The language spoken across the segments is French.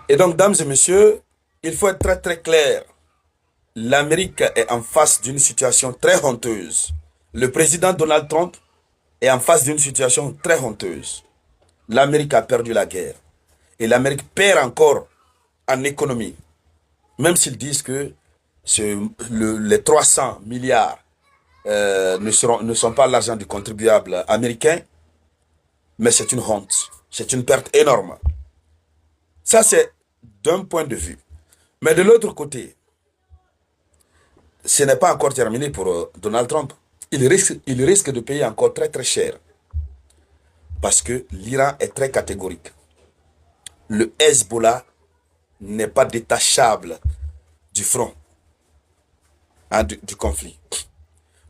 Et donc, dames et messieurs, il faut être très très clair. L'Amérique est en face d'une situation très honteuse. Le président Donald Trump est en face d'une situation très honteuse. L'Amérique a perdu la guerre. Et l'Amérique perd encore en économie. Même s'ils disent que les 300 milliards ne sont pas l'argent du contribuable américain, mais c'est une honte. C'est une perte énorme. Ça, c'est d'un point de vue. Mais de l'autre côté, ce n'est pas encore terminé pour Donald Trump. Il risque de payer encore très très cher. Parce que l'Iran est très catégorique. Le Hezbollah n'est pas détachable du front, hein, du conflit.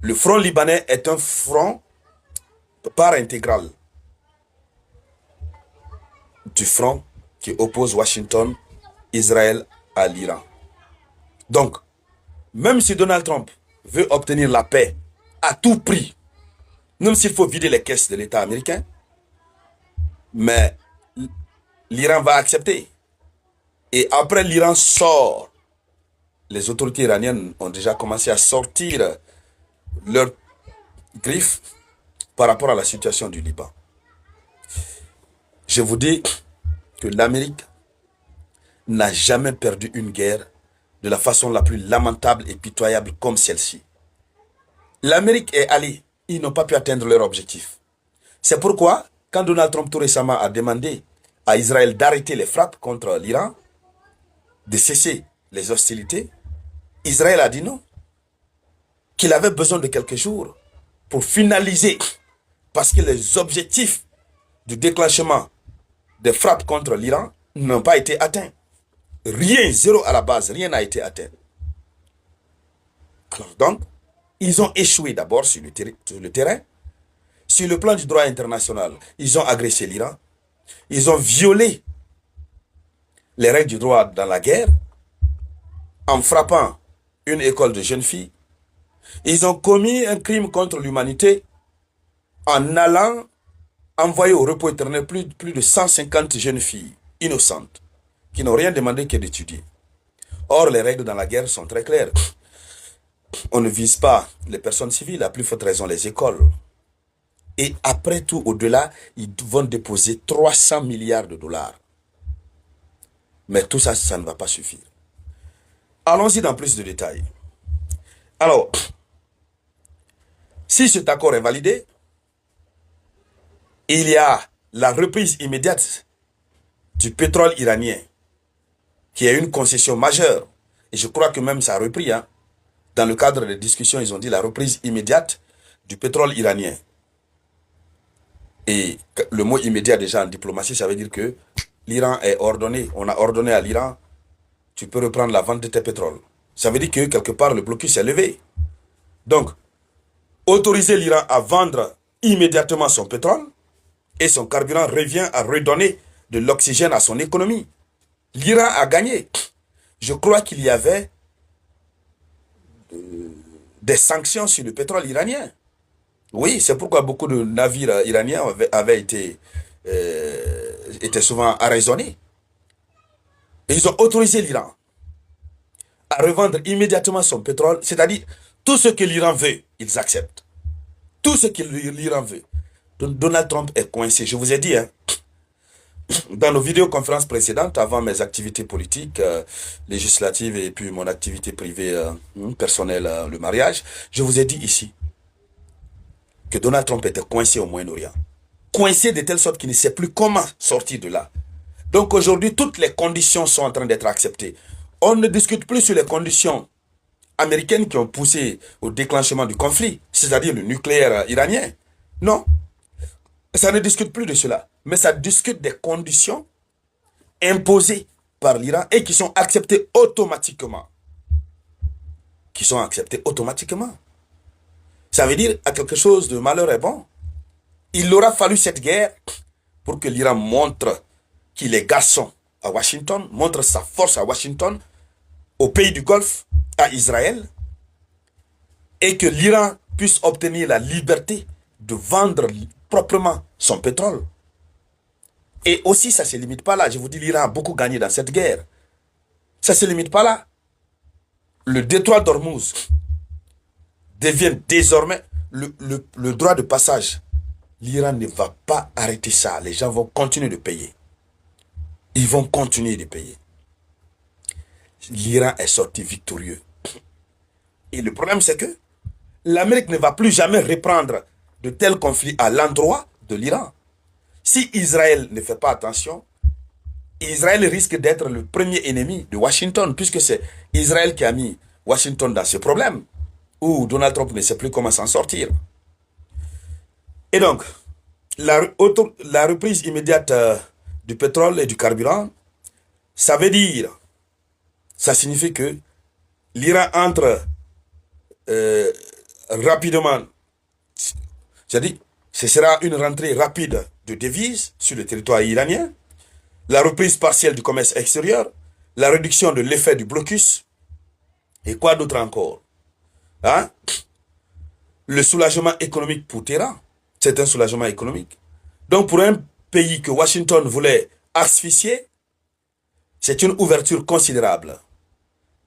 Le front libanais est un front part intégrale du front qui oppose Washington, Israël à l'Iran. Donc, même si Donald Trump veut obtenir la paix à tout prix, même s'il faut vider les caisses de l'État américain, mais l'Iran va accepter. Et après l'Iran sort, les autorités iraniennes ont déjà commencé à sortir leurs griffes par rapport à la situation du Liban. Je vous dis que l'Amérique n'a jamais perdu une guerre de la façon la plus lamentable et pitoyable comme celle-ci. L'Amérique est allée, ils n'ont pas pu atteindre leur objectif. C'est pourquoi, quand Donald Trump tout récemment a demandé à Israël d'arrêter les frappes contre l'Iran, de cesser les hostilités, Israël a dit non, qu'il avait besoin de quelques jours pour finaliser, parce que les objectifs du déclenchement des frappes contre l'Iran n'ont pas été atteints. Rien, zéro à la base, rien n'a été atteint. Alors donc, ils ont échoué d'abord sur le terrain. Sur le plan du droit international, ils ont agressé l'Iran. Ils ont violé les règles du droit dans la guerre en frappant une école de jeunes filles. Ils ont commis un crime contre l'humanité en allant envoyer au repos éternel plus de 150 jeunes filles innocentes qui n'ont rien demandé que d'étudier. Or, les règles dans la guerre sont très claires. On ne vise pas les personnes civiles, à plus forte raison les écoles. Et après tout, au-delà, ils vont déposer 300 milliards de dollars. Mais tout ça, ça ne va pas suffire. Allons-y dans plus de détails. Alors, si cet accord est validé, il y a la reprise immédiate du pétrole iranien, qui est une concession majeure. Et je crois que même ça a repris. Hein. Dans le cadre des discussions, ils ont dit la reprise immédiate du pétrole iranien. Et le mot immédiat déjà en diplomatie, ça veut dire que l'Iran est ordonné. On a ordonné à l'Iran, tu peux reprendre la vente de tes pétroles. Ça veut dire que quelque part le blocus est levé. Donc, autoriser l'Iran à vendre immédiatement son pétrole et son carburant revient à redonner de l'oxygène à son économie. L'Iran a gagné. Je crois qu'il y avait des sanctions sur le pétrole iranien. Oui, c'est pourquoi beaucoup de navires iraniens avaient étaient souvent arraisonnés. Et ils ont autorisé l'Iran à revendre immédiatement son pétrole, c'est-à-dire tout ce que l'Iran veut, ils acceptent. Tout ce que l'Iran veut. Donc Donald Trump est coincé. Je vous ai dit, hein, dans nos vidéoconférences précédentes, avant mes activités politiques, législatives et puis mon activité privée personnelle, le mariage, je vous ai dit ici que Donald Trump était coincé au Moyen-Orient. Coincé de telle sorte qu'il ne sait plus comment sortir de là. Donc aujourd'hui, toutes les conditions sont en train d'être acceptées. On ne discute plus sur les conditions américaines qui ont poussé au déclenchement du conflit, c'est-à-dire le nucléaire iranien. Non, ça ne discute plus de cela. Mais ça discute des conditions imposées par l'Iran et qui sont acceptées automatiquement. Qui sont acceptées automatiquement. Ça veut dire à quelque chose de malheur est bon. Il aura fallu cette guerre pour que l'Iran montre qu'il est garçon à Washington, montre sa force à Washington, au pays du Golfe, à Israël, et que l'Iran puisse obtenir la liberté de vendre proprement son pétrole. Et aussi, ça ne se limite pas là. Je vous dis, l'Iran a beaucoup gagné dans cette guerre. Ça ne se limite pas là. Le détroit d'Ormuz devient désormais le droit de passage. L'Iran ne va pas arrêter ça. Les gens vont continuer de payer. Ils vont continuer de payer. L'Iran est sorti victorieux. Et le problème, c'est que l'Amérique ne va plus jamais reprendre de tels conflits à l'endroit de l'Iran. Si Israël ne fait pas attention, Israël risque d'être le premier ennemi de Washington, puisque c'est Israël qui a mis Washington dans ce problème, où Donald Trump ne sait plus comment s'en sortir. Et donc, la reprise immédiate du pétrole et du carburant, ça veut dire, ça signifie que l'Iran entre rapidement, c'est-à-dire, ce sera une rentrée rapide de devises sur le territoire iranien, la reprise partielle du commerce extérieur, la réduction de l'effet du blocus, et quoi d'autre encore, hein? Le soulagement économique pour Téhéran, c'est un soulagement économique. Donc pour un pays que Washington voulait asphyxier, c'est une ouverture considérable.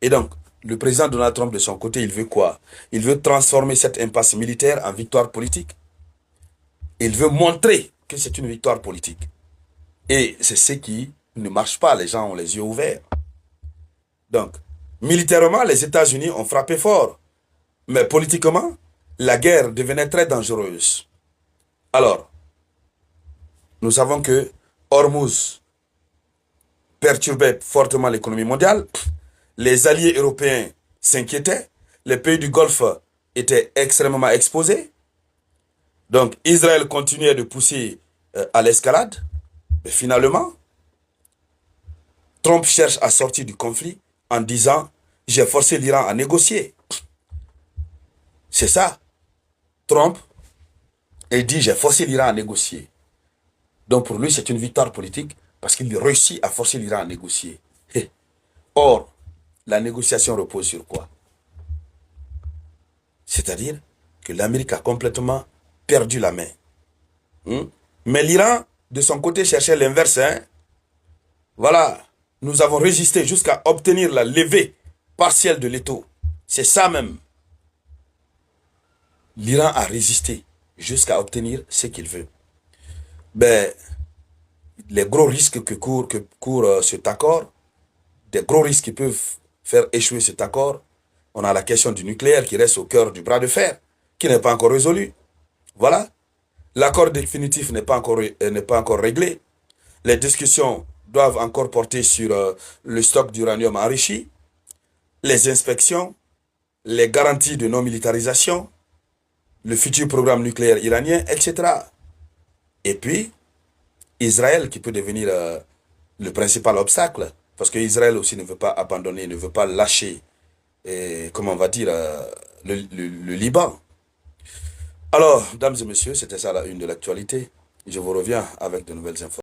Et donc, le président Donald Trump, de son côté, il veut quoi? Il veut transformer cette impasse militaire en victoire politique. Il veut montrer que c'est une victoire politique. Et c'est ce qui ne marche pas. Les gens ont les yeux ouverts. Donc, militairement, les États-Unis ont frappé fort. Mais politiquement, la guerre devenait très dangereuse. Alors, nous savons que Hormuz perturbait fortement l'économie mondiale. Les alliés européens s'inquiétaient. Les pays du Golfe étaient extrêmement exposés. Donc, Israël continuait de pousser à l'escalade. Mais finalement, Trump cherche à sortir du conflit en disant « J'ai forcé l'Iran à négocier ». C'est ça. Trump, il dit « J'ai forcé l'Iran à négocier ». Donc pour lui, c'est une victoire politique parce qu'il réussit à forcer l'Iran à négocier. Or, la négociation repose sur quoi? C'est-à-dire que l'Amérique a complètement perdu la main. Mais l'Iran, de son côté, cherchait l'inverse. Voilà, nous avons résisté jusqu'à obtenir la levée partielle de l'étau. C'est ça même. L'Iran a résisté jusqu'à obtenir ce qu'il veut. Ben, les gros risques que court cet accord, des gros risques qui peuvent faire échouer cet accord, on a la question du nucléaire qui reste au cœur du bras de fer, qui n'est pas encore résolu. Voilà. L'accord définitif n'est pas encore réglé. Les discussions doivent encore porter sur le stock d'uranium enrichi, les inspections, les garanties de non-militarisation, le futur programme nucléaire iranien, etc. Et puis, Israël qui peut devenir le principal obstacle, parce que Israël aussi ne veut pas abandonner, ne veut pas lâcher, comment on va dire, le Liban. Alors, dames et messieurs, c'était ça la une de l'actualité. Je vous reviens avec de nouvelles informations.